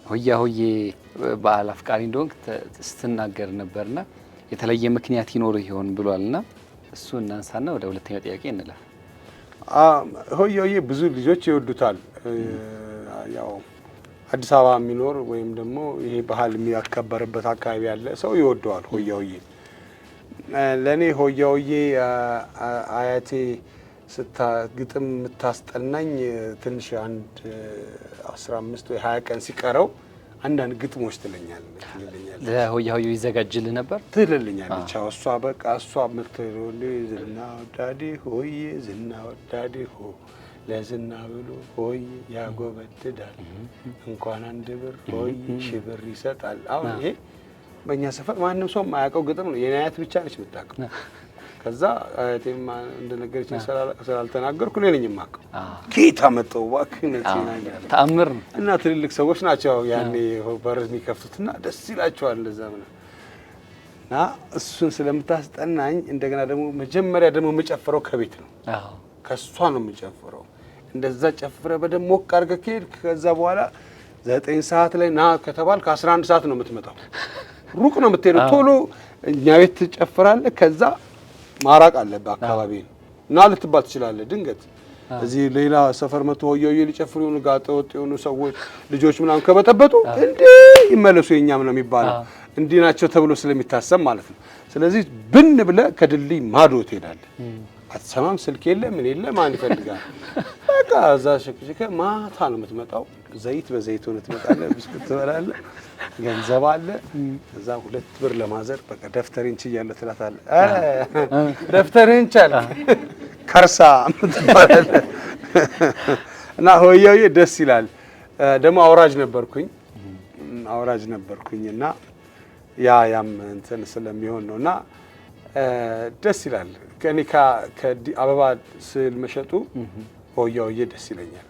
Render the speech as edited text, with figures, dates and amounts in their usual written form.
ሆያ ሆዬ በዓል አፍቃሪ እንደሆንክ ስትናገር ነበርና የተለየ ምክንያት ይኖር ይሆን ብሏልና እሱ እናንሳና ወደ ሁለተኛው ጥያቄ እንለፍ። ሆያ ሆዬ ብዙ ልጆች ይወዱታል። ያው አዲስ አበባ የሚኖር ወይም ደግሞ ይሄ ባህል የሚያከበርበት አካባቢ ያለ ሰው ይወደዋል ሆያ ሆዬ። ለኔ ሆያ ሆዬ አያቴ ግጥም የምታስጠናኝ ትንሽ አንድ 15 ወይ 20 ቀን ሲቀረው አንዳንድ ግጥሞች ትለኛለች። ለሆያ ሆዬ ይዘጋጅልህ ነበር ትልልኛለች። እሷ በቃ እሷ የምትለው ዝና ወዳዴ ሆዬ ዝና ወዳዴ ሆ ለዝና ብሎ ሆዬ ያጎበድዳል እንኳን አንድ ብር ሆዬ ሺህ ብር ይሰጣል። አሁን ይሄ በእኛ ሰፈር ማንም ሰው የማያውቀው ግጥም ነው። የኔ አያት ብቻ ነች የምታውቀው። ከዛ አያቴም እንደነገረችኝ ስላልተናገርኩ እኔ ነኝ የማውቀው። ጌታ መጣው እባክህ ተአምር ነው። እና ትልልቅ ሰዎች ናቸው ያኔ በር የሚከፍቱትና ደስ ይላቸዋል እንደዛ ምናምን። እና እሱን ስለምታስጠናኝ እንደገና ደግሞ መጀመሪያ ደግሞ የምጨፍረው ከቤት ነው። ከሷ ነው የምጨፍረው። እንደዛ ጨፍረ በደም ሞቅ አድርገህ ከሄድክ ከዛ በኋላ 9 ሰዓት ላይ ና ከተባልክ 11 ሰዓት ነው የምትመጣው። ሩቅ ነው የምትሄደው። ቶሎ እኛ ቤት ትጨፍራለህ። ከዛ ማራቅ አለብህ አካባቢን እና ልትባል ትችላለህ። ድንገት እዚህ ሌላ ሰፈር መጥቶ ሆያ ሆዬ ሊጨፍሩ የሆኑ ጋጠ ወጥ የሆኑ ሰዎች ልጆች ምናምን ከበጠበጡ እንዴ ይመለሱ የኛም ነው የሚባለው። እንዲህ ናቸው ተብሎ ስለሚታሰብ ማለት ነው። ስለዚህ ብን ብለህ ከድልድይ ማዶ ትሄዳለህ። አትሰማም፣ ስልክ የለ ምን የለ፣ ማን ይፈልጋል? በቃ እዛ ሸክሽከ ማታ ነው የምትመጣው። ዘይት በዘይት ሆነ ትመጣለህ። ብስኩት ትበላለህ። ገንዘብ አለ። እዛ 2 ብር ለማዘር በቃ ደፍተሬን ችያለሁ ትላታለህ። ደፍተሬን ቻልክ ከርሳ ምትባላለህ። እና ሆያ ሆዬ ደስ ይላል። ደግሞ አውራጅ ነበርኩኝና ያም እንትን ስለሚሆን ነውና ደስ ይላል። ከኔ ከአበባ ስዕል መሸጡ ሆያ ሆዬ ደስ ይለኛል።